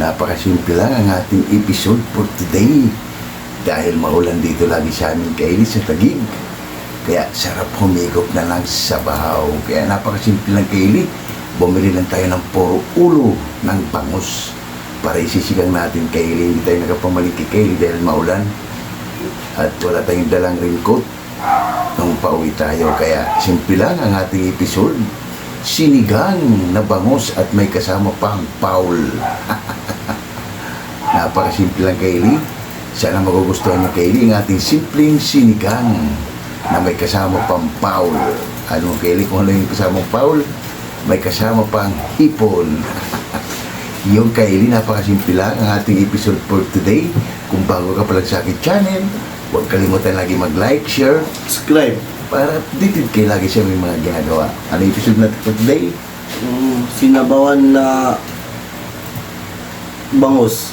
Napakasimple lang ang ating episode for today. Dahil maulan dito lagi sa amin kaili sa Taguig. Kaya sarap humigop na lang sa bahaw. Kaya napakasimple lang kaili. Bumili lang tayo ng puro ulo ng bangus para isisigang natin kaili. Hindi tayo nakapamaliki kaili dahil maulan. At wala tayong dalang raincoat nung pauwi tayo. Kaya simple lang ang ating episode. Sinigang na bangus at may kasama pang Paul. Napakasimple lang kaili. Sana magugustuhan niyo kaili ang ating simpleng sinigang na may kasama pang Paul. Ano kaili kung ano yung kasama Paul? May kasama pang hipon. Yung kaili, napakasimple lang ang ating episode for today. Kung bago ka pa lang sa aking channel, huwag kalimutan lagi mag-like, share, Subscribe. para updated kayo lagi sa may mga ginagawa. Ano yung episode natin for today? Sinabawan na bangus.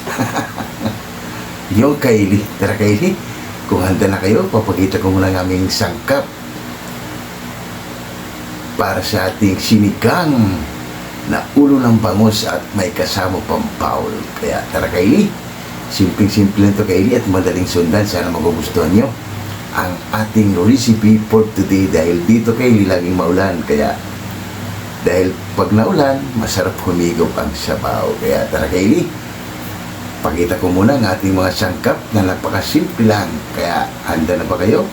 Yung kaili. Tara kaili, kung handa na kayo, papakita ko muna ng aming sangkap para sa ating sinigang na ulo ng bangus at may kasama pang Paul. Kaya tara kaili, simpleng-simple lang ito kaili at madaling sundan. Sana magugustuhan nyo ang ating recipe for today dahil dito kaili laging maulan. Kaya dahil pag naulan, masarap humigop ang sabaw. Kaya tara kaili, pakita ko muna ang ating mga sangkap na napakasimple lang. Kaya handa na ba kayo?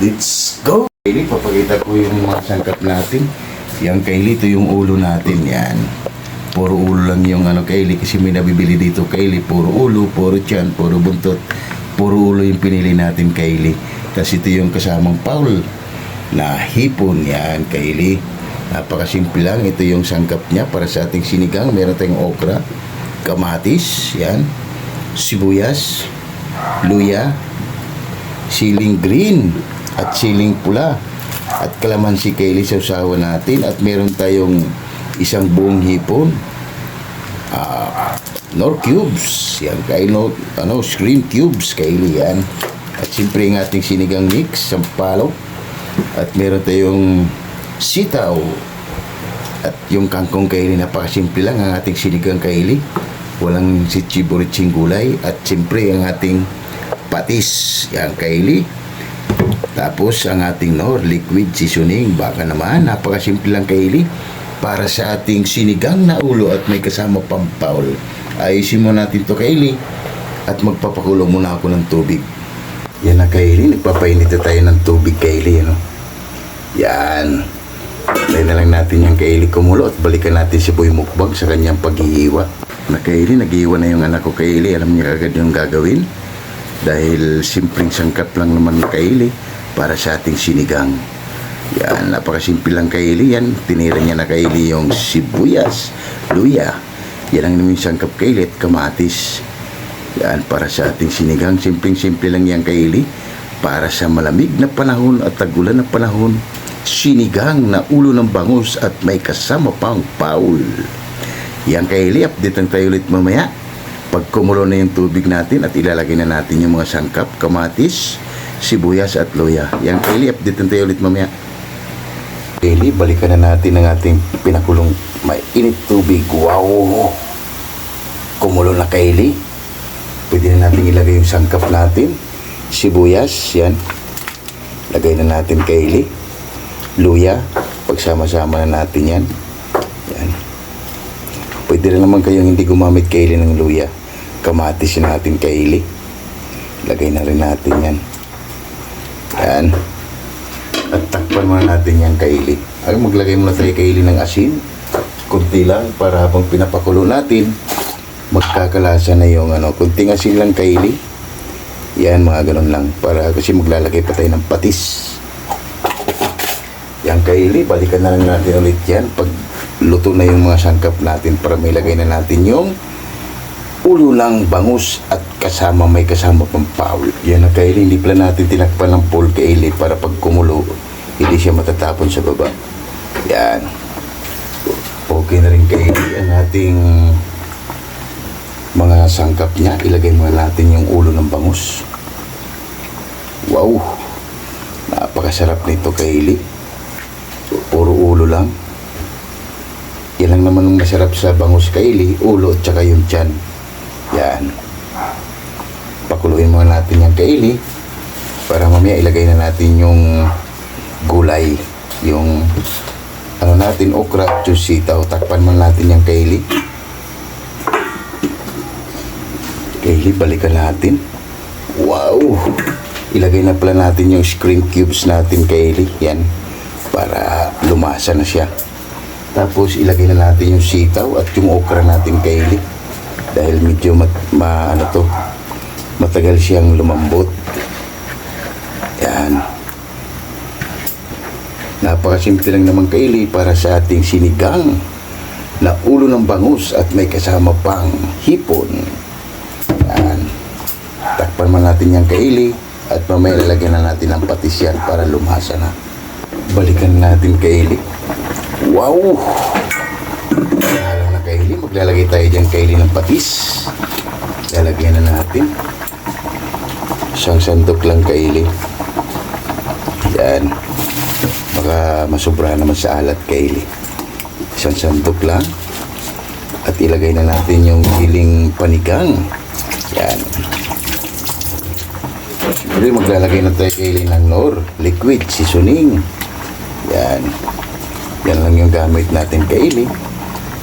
Let's go! Kaili, papakita ko yung mga sangkap natin. Yang kaili, ito yung ulo natin. Yan. Puro ulo lang yung kaili kasi may nabibili dito kaili. Puro ulo, puro tiyan, puro buntot. Puro ulo yung pinili natin kaili. Kasi ito yung kasamang Paul na hipon. Yan kaili. Napakasimple lang. Ito yung sangkap niya para sa ating sinigang. Meron tayong okra, kamatis, yan, sibuyas, luya, siling green at siling pula at kalamansi kaili sa usawa natin. At meron tayong isang buong hipon, nor cubes, yan kailo, screen cubes kaili yan. At siyempre ang ating sinigang mix, sampalo, at meron tayong sitaw at yung kangkong kaili. Napakasimple lang ang ating sinigang kaili, walang sitsi-buritsing gulay. At siyempre ang ating patis, yan kaili. Tapos ang ating liquid seasoning. Baka naman, napakasimple lang kaili para sa ating sinigang na ulo at may kasama pang Paul. Ayusin mo natin to kaili at magpapakulo muna ako ng tubig. Yan na kaili, nagpapainit na tayo ng tubig kaili, yan. Lagyan na lang natin yung kaili kumulo at balikan natin si Boy Mukbang sa kanyang paghihiwa. Na kaili, naghihiwa na yung anak ko kaili. Alam niya agad yung gagawin dahil simpleng sangkap lang naman kaili para sa ating sinigang. Yan, napakasimple lang kaili yan. Tinira niya na kaili yung sibuyas, luya. Yan ang namin sangkap kaili at kamatis. Yan, para sa ating sinigang. Simpleng-simple lang yan kaili para sa malamig na panahon at tagulan na panahon. Sinigang na ulo ng bangus at may kasama pang Paul. Yan kaili, update lang tayo ulit mamaya pag kumulo na yung tubig natin at ilalagay na natin yung mga sangkap, kamatis, sibuyas at luya. Yan kaili, update lang tayo ulit mamaya. Kaili, balikan na natin ang ating pinakulong may init tubig. Wow! Kumulo na kaili. Pwede na natin ilagay yung sangkap natin, sibuyas, yan. Lagay na natin kaili. Luya, pagsama-sama na natin yan. Yan. Pwede rin naman kayong hindi gumamit kaili ng luya. Kamatis natin kaili. Lagay na rin natin yan. Yan. At takpan muna natin yan kaili. Ay, maglagay muna tayo kaili ng asin. Kunti lang para habang pinapakulo natin, magkakalasa na yung kunting asin lang kaili. Yan, mga ganun lang. Para kasi maglalagay pa tayo ng patis. Yan kaili, balikan na lang natin ulit yan pag luto na yung mga sangkap natin para may lagay na natin yung ulo lang bangus at may kasama pang Paul. Yan na kaili, hindi pala natin tinakpan ng full kaili para pag kumulo hindi siya matatapon sa baba. Yan, okay na rin kaili ang ating mga sangkap niya. Ilagay muna natin yung ulo ng bangus. Wow, napakasarap nito kaili. Puro ulo lang. Yan lang naman ang masarap sa bangus kaili, ulo at saka yung tiyan. Yan. Pakuluin muna natin yung kaili para mamaya ilagay na natin yung gulay. Yung ano natin, okra at yung sitaw. Takpan muna natin yung kaili. Kaili, balikan natin. Wow! Ilagay na pala natin yung shrimp cubes natin kaili. Yan. Para lumasa na siya. Tapos ilagay na natin yung sitaw at yung okra natin kaili. Dahil medyo matagal siyang lumambot. Yan. Napakasimple lang naman kaili para sa ating sinigang na ulo ng bangus at may kasama pang hipon. Yan. Takpan man natin yung kaili at mamaya lalagyan na natin ang patis yan para lumasa na. Balikan natin kaili. Wow! Lalo na kaili. Maglalagay tayo dyan kaili ng patis. Lalagyan na natin. Isang sandok lang kaili. Yan. Baka masobra naman sa alat kaili. Isang sandok lang. At ilagay na natin yung giling panigang. Yan. Siyempre maglalagay na tayo kaili ng nor. Liquid seasoning. Yan. Yan lang yung gamit natin kaili.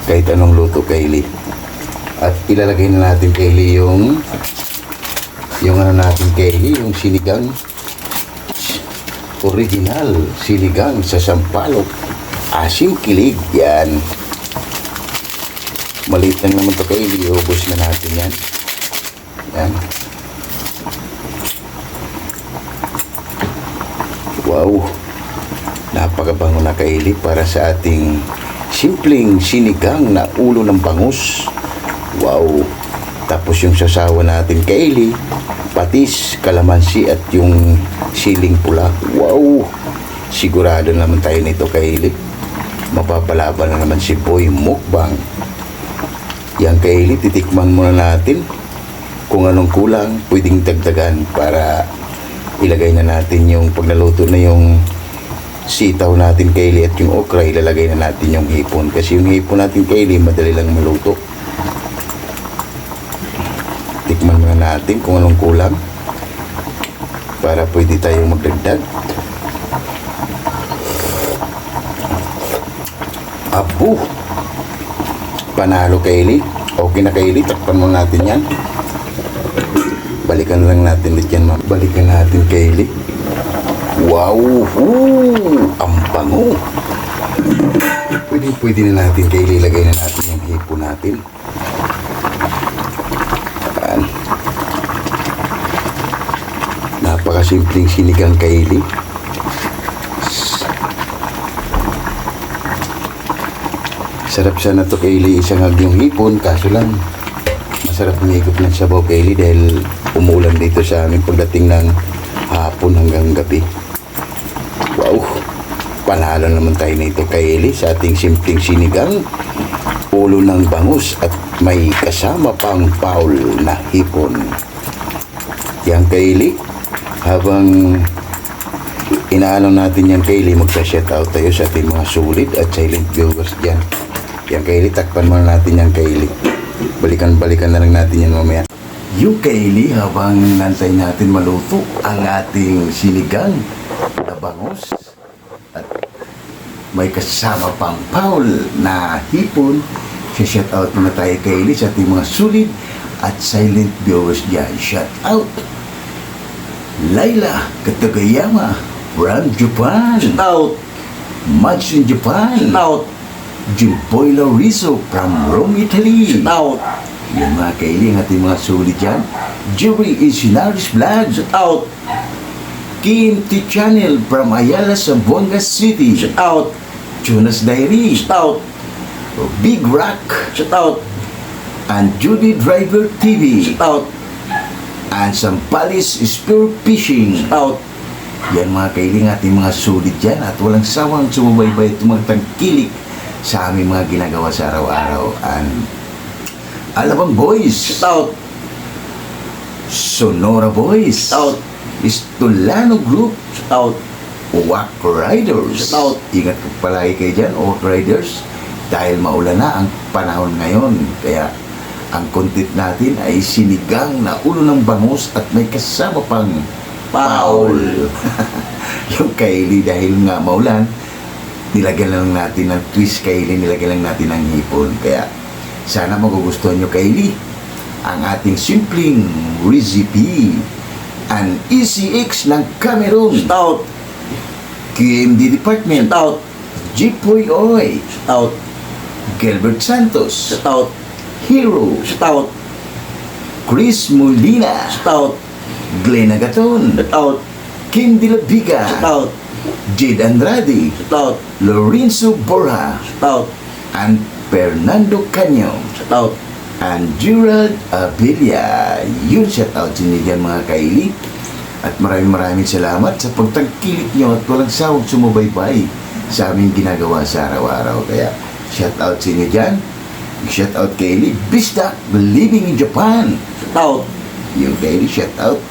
Kahit anong luto kaili. At ilalagay na natin kaili yung ano natin kaili, yung sinigang. Original sinigang sa sampalok. Asim kilig. Yan. Maliit lang naman ito kaili. Iubos na natin yan. Yan. Wow. Napakabango na kaili para sa ating simpleng sinigang na ulo ng bangus. Wow. Tapos yung sasawa natin kaili, patis, kalamansi at yung siling pula. Wow. Sigurado naman tayo nito kaili. Mapapalaban na naman si Boy Mukbang. Yang kaili, titikman muna natin. Kung anong kulang, pwedeng dagdagan para ilagay na natin yung pag naluto na yung sitaw natin kaili at yung okra, ilalagay na natin yung hipon. Kasi yung hipon natin kaili, madali lang maluto. Tikman muna natin kung anong kulang para pwede tayong magdagdag. Abo! Panalo kaili. Okay na kaili, takpan muna natin yan. Balikan lang natin ulit yan, ma'am. Balikan natin kaili. Wow! Ang bango! Pwede na natin kaili, ilagay na natin yung hipon natin. Yan. Napakasimpleng sinigang kaili. Sarap sana to kaili, isang hag yung hipon, kaso lang masarap umigop ng sabaw kaili dahil umulan dito sa amin pagdating ng hapon hanggang gabi. Wow! Panalo naman tayo nito kaili sa ating simpleng sinigang ulo ng bangus at may kasama pang paul na hipon. Yang kaili, habang inaano natin yung kaili, magsa-shoutout tayo sa ating mga sulit at silent viewers dyan. Yang kaili, takpan muna natin yung kaili. Balikan na lang natin yan mamaya. Yung kaili, habang nantay natin maluto ang ating sinigang na bangus at may kasama pang paul na hipon, shoutout muna tayo kaili sa ating mga sulit at silent viewers dyan. Shoutout Laila Katagayama from Japan. Out. Mads in Japan. Out. Jimboy Rizzo from Rome, Italy. Out. Yan mga kaili, ang ating mga sulit dyan. Jerry Isinaris Vlog. Out. Kim T. Channel from Ayala, Zamboanga City. Out. Jonas Diary. Out. Big Rock. Out. And Judy Driver TV. Out. And Sampalis Spear Fishing. Out. Yan mga kailing, ating mga sulit dyan at walang sawang sumubaybay at tumagtangkilik sa aming mga ginagawa sa araw-araw. And Alabang Boys. Out. Sonora Boys. Out. Istolano Group. Out. Wack Riders. Out. Ingat palagi kayo dyan, Wack Riders. dahil maulan na ang panahon ngayon. Kaya ang content natin ay sinigang na ulo ng bangus at may kasama pang paul. Yung kaili dahil nga maulan, nilagyan lang natin ng twist kaili, nilagyan lang natin ng hipon. Kaya sana magugustuhan nyo kaili ang ating simpleng recipe. An ECX ng Cameroon, Stout. QMD Department, Stout. Jipoy Oy, Stout. Gilbert Santos, Stout. Hero, Stout. Chris Molina, Stout. Glenn Agaton, Stout. Kim De La Viga, Stout. Jade Andrade, Stout. Lorenzo Borja, Stout. and Fernando Canyo, Stout. and Gerald Abilia. Yun, shout out sa inyo dyan mga kaili. At maraming salamat sa pagtangkilik nyo at walang sawag sumubaybay sa aming ginagawa sa araw-araw. Kaya shout out sa inyo dyan. Shout out kaili Bisdak, living in Japan. Stout. Yung kaili shout out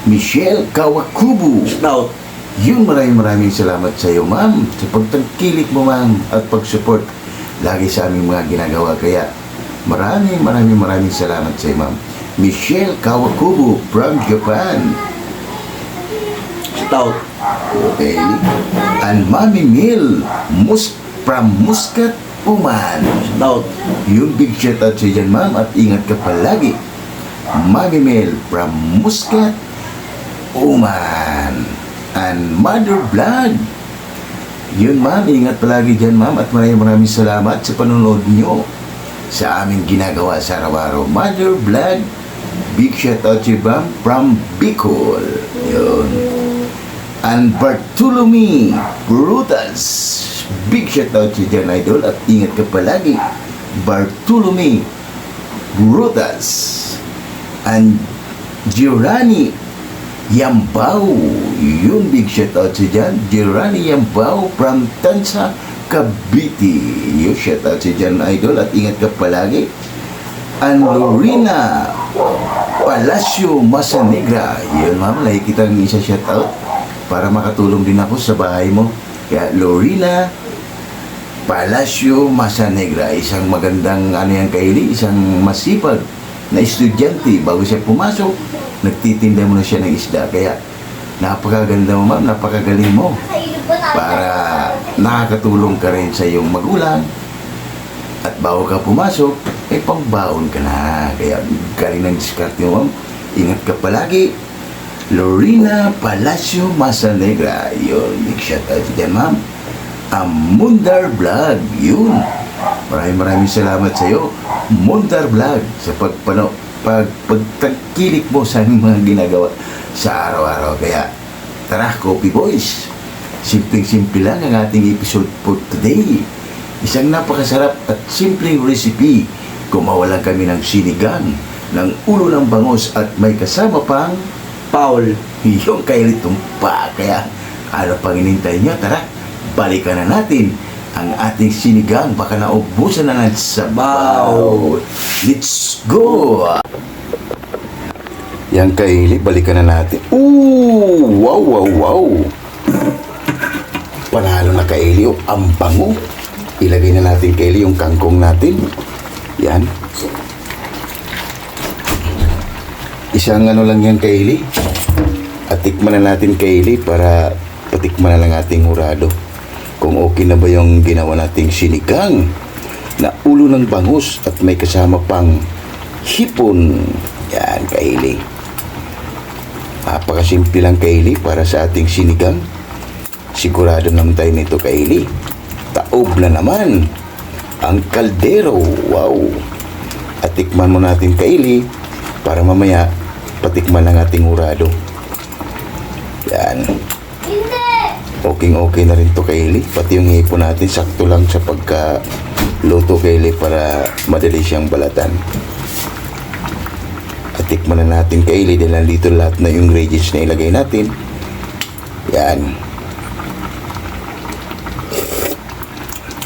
Michelle Kawakubu. Stout. Yun, maraming salamat sa iyo, ma'am, sa pagtangkilik mo, ma'am, at pag-support lagi sa aming mga ginagawa. Kaya maraming salamat sa iyo, ma'am. Michelle Kawakubu from Japan. Stout. Okay. And Mami Mil from Muscat, Oman. Stout. Yung big shout out sa iyo dyan, ma'am, at ingat ka palagi. Mami Mil from Muscat, Oman. And Mother Blood. Yun, ma'am, ingat palagi dyan, ma'am, at maraming salamat sa panonood nyo sa aming ginagawa sa araw-araw. Mother Blood, big shout out to you, ma'am, from Bicol. Yun. And Bartolome Brutas, big shout out to you dyan, idol, at ingat ka palagi. Bartolome Brutas. And Giorani Yambao, yung big shout out sa dyan. Giorani Yambao from Tansa, Cavite. Yung shout out sa dyan, idol, at ingat ka palagi. And Lorena Palacio Masanegra. Yun, ma'am, lagi kitang isa shout out para makatulong din ako sa bahay mo. Kaya Lorena Palacio Masanegra, isang magandang yan kaili, isang masipag na estudyante. Bago siya pumasok, nagtitinda mo na siya ng isda. Kaya napakaganda mo, ma'am, napakagaling mo para nakakatulong ka rin sa iyong magulang. At bago ka pumasok, ay pangbaon ka na. Kaya galing ng diskarte mo, ma'am. Ingat ka palagi. Lorena Palacio Masanegra. Yun, big shout out dyan, ma'am. Mundar Vlog. Yun. Maraming salamat sa iyo, Mundar Vlog, sa pagtangkilik mo sa aming mga ginagawa sa araw-araw. Kaya tara, Coffee Boys, simpleng-simple lang ang ating episode for today. Isang napakasarap at simpleng recipe. Gumawa lang kami ng sinigang ng ulo ng bangus at may kasama pang Paul. yung kailitong pa. Kaya ano pang inintay nyo? Tara, balikan na natin ang ating sinigang. Baka naubusan na ng sabaw. Let's go! Yang kaili, balikan na natin. Ooh! Wow! Panalo na kaili. Oh, ang bango. Ilagay na natin kaili yung kangkong natin. Yan. Isang ano lang yan kaili. At tikman na natin kaili para patikman na lang ating hurado kung okay na ba yung ginawa nating sinigang na ulo ng bangus at may kasama pang hipon. Yan kaili. Napakasimple lang kaili para sa ating sinigang. Sigurado naman tayo nito kaili. Taob na naman ang kaldero. Wow! At tikman mo natin kaili para mamaya patikman lang ating hurado. Yan. Okay na rin to kaili. Pati yung hipon natin sakto lang sa pagka-luto kaili para madali siyang balatan. At tikman na natin kaili dahil nandito lahat na yung ingredients na ilagay natin. Yan.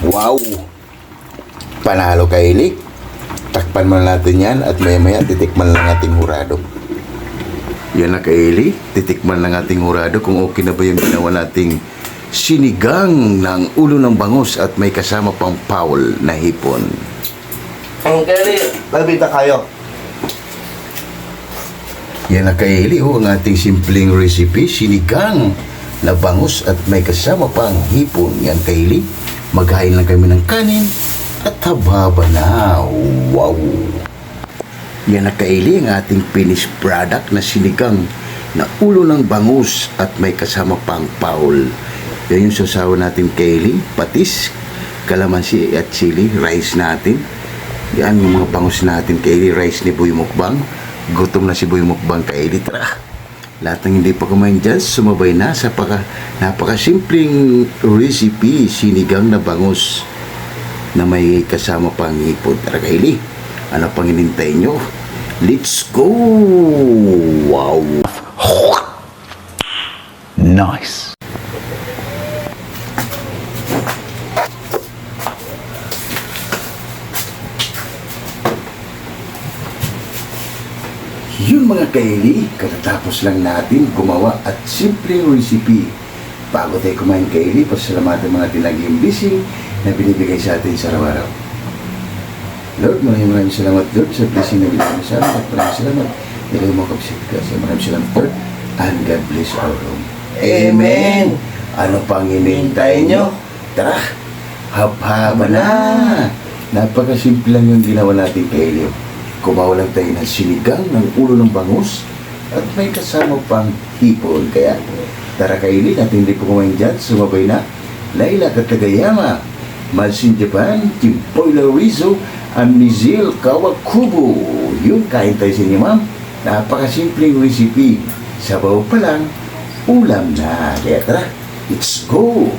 Wow! Panalo kaili. Takpan mo natin yan at maya titikman lang natin hurado. Yan na kaili. Titikman lang ating hurado kung okay na ba yung ginawa nating sinigang ng ulo ng bangus at may kasama pang paul na hipon. Ang Kelly, nabita kayo. Yan na kaili ang ating simpleng recipe, sinigang na bangus at may kasama pang hipon. Yan kaili, maghain lang kami ng kanin at hababa na. Wow! Yan na kaili ang ating finished product na sinigang na ulo ng bangus at may kasama pang paul. Yan yung sasawa natin kaili, patis, kalamansi at chili, rice natin. Yan yung mga bangus natin kaili, rice ni Boy Mukbang. Gutom na si Boy Mukbang kaili. Tara! Lahat ng hindi pa kumain dyan, sumabay na sa napakasimpleng recipe, sinigang na bangus na may kasama pang hipon. Tara kaili, ano pang inintay nyo? Let's go! Wow! Nice. Yun mga kaili, katatapos lang natin gumawa at simpleng recipe. Bago tayo kumain kaili, pasalamatan mga tinaging blessing na binibigay sa atin sa araw-araw. Lord, maraming salamat Lord sa blessing na binibigay sa atin at maraming salamat. Ilay mo kapsit ka sa maraming salamat Lord and God bless our home. Amen. Ano pang hinihintay nyo? Tara, hab-haba na. Napakasimple lang yung ginawa natin kaili. Kumawa lang tayo ng sinigang ng ulo ng bangus at may kasama pang hipon. Kaya tara kaili at hindi po kumain dyan, sumabay na. Laila Katagayama, Malsin Japan, Timpoy Larizo, and Mizil Kawakubo. Yung kain tayo sa inyo ma'am. Napakasimpleng recipe. Sabaw pa lang, ulam na. Kaya tara, let's go.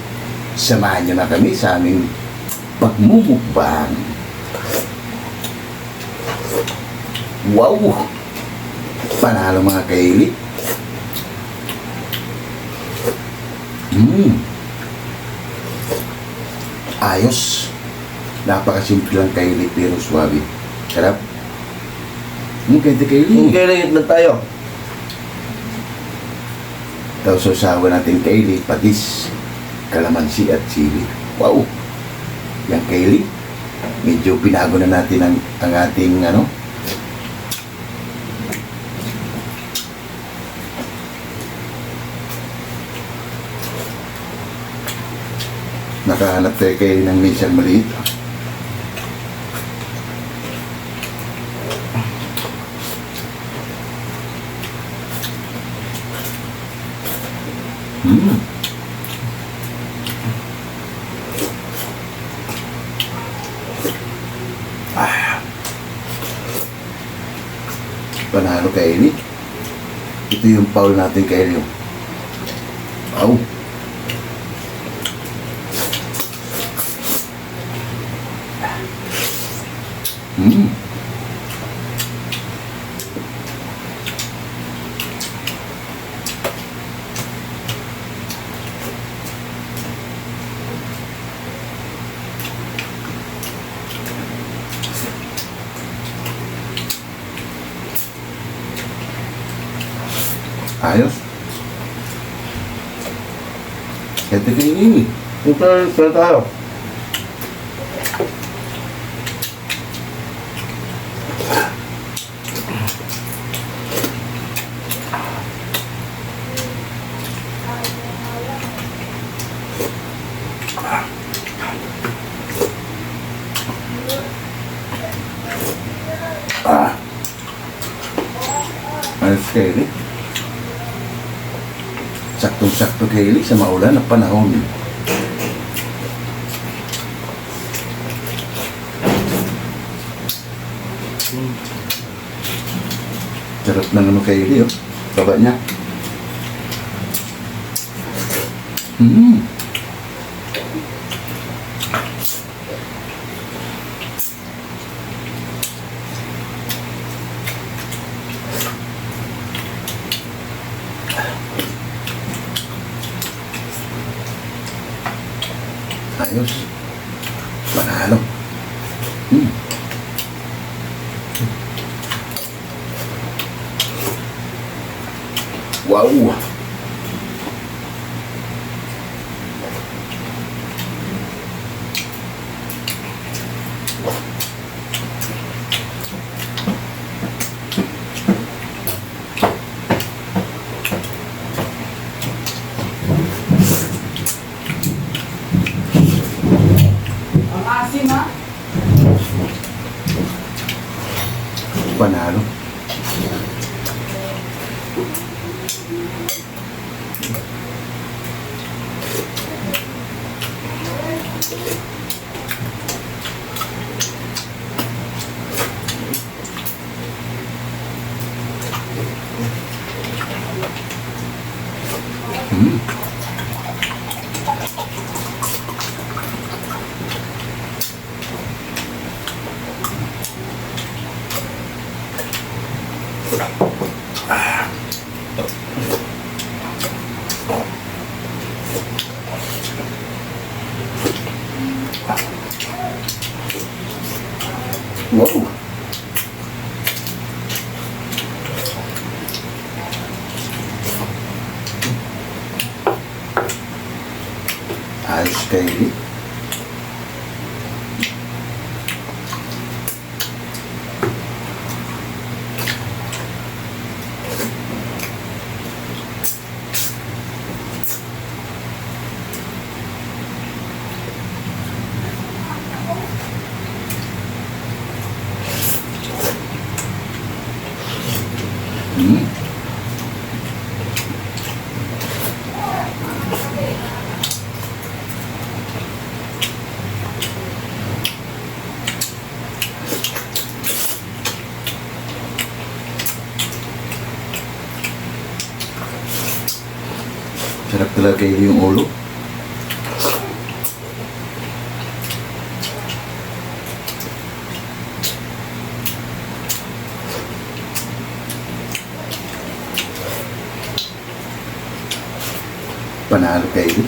Samahan nyo na kami sa aming pagmumukbang. Wow! Panalo mga kaili. Ayos. Napakasimple lang kaili pero swabe. Sarap. Kaya kaili. Ang Kelly, na tayo. Tapos sasawa natin kaili, patis, kalamansi at chili. Wow! Yan kaili. Medyo pinago na natin ang ating nakahanap tayo kayo ng minsan maliit. Panalo kayo ni. Ito yung paul natin kayo. Wow! Ayos. Ito kayo ini. Ito tayo. Ayos kayo ni. Saktong-sakto kaili sa maulan na panahon. Sarap ng kaili, oh. Baba niya. Ayos. Panalo. Wow. Panalo. Wow. Ayos kayo. Sarap talaga yung ulo. Panalo kayo.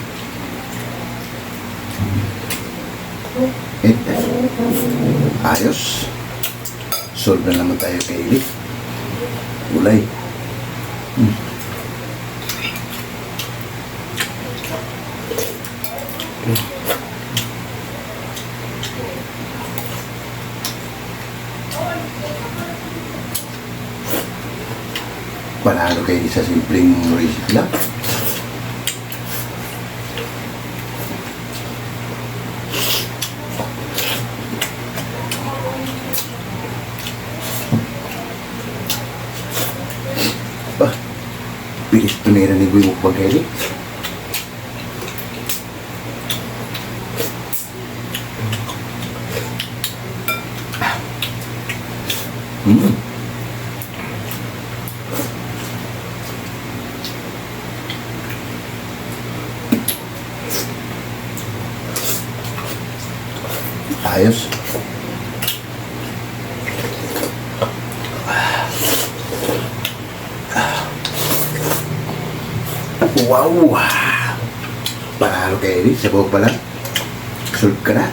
Ayos. Solve na naman tayo kayo. Gulay. Panalo kayo sa simpleng recipe lang. Bilis tunera ni Boy Mukbang kayo. Ayos. Wow! Panalo kayo rin. Sabaw pa lang. Solve ka na.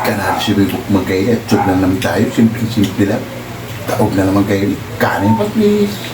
Kanal si Boy Mukbang kayo at chug lang naman tayo. Simple lang. Taog na naman kayo. Kanin pa please.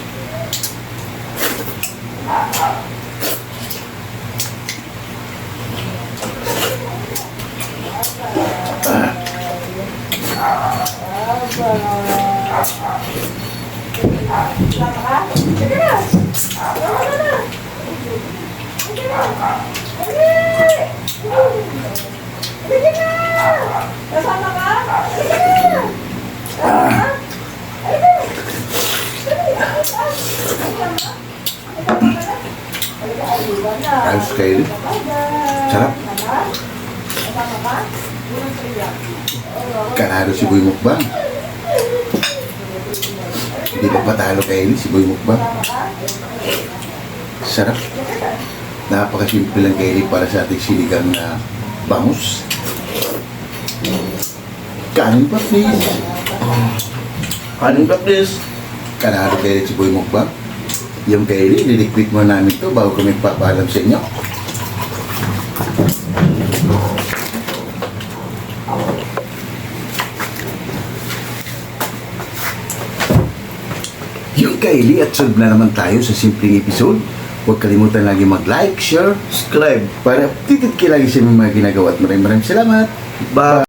Kasama ka? Ayos kayo. Sarap. Kanado si Boy Mukbang. Hindi pa patalo kayo si Boy Mukbang. Sarap. Napakasimple lang kayo para sa ating sinigang na bangus. Kanin pa please. Kanin ka, please. Kanado kayo si Boy Mukbang. Yung kayo, niliquid mo namin to bago kami papaalam sa inyo. Yung kaili at solve na naman tayo sa simpleng episode. Huwag kalimutan lagi mag-like, share, Subscribe. para updated kayo lagi sa mga ginagawa at maraming salamat. Bye.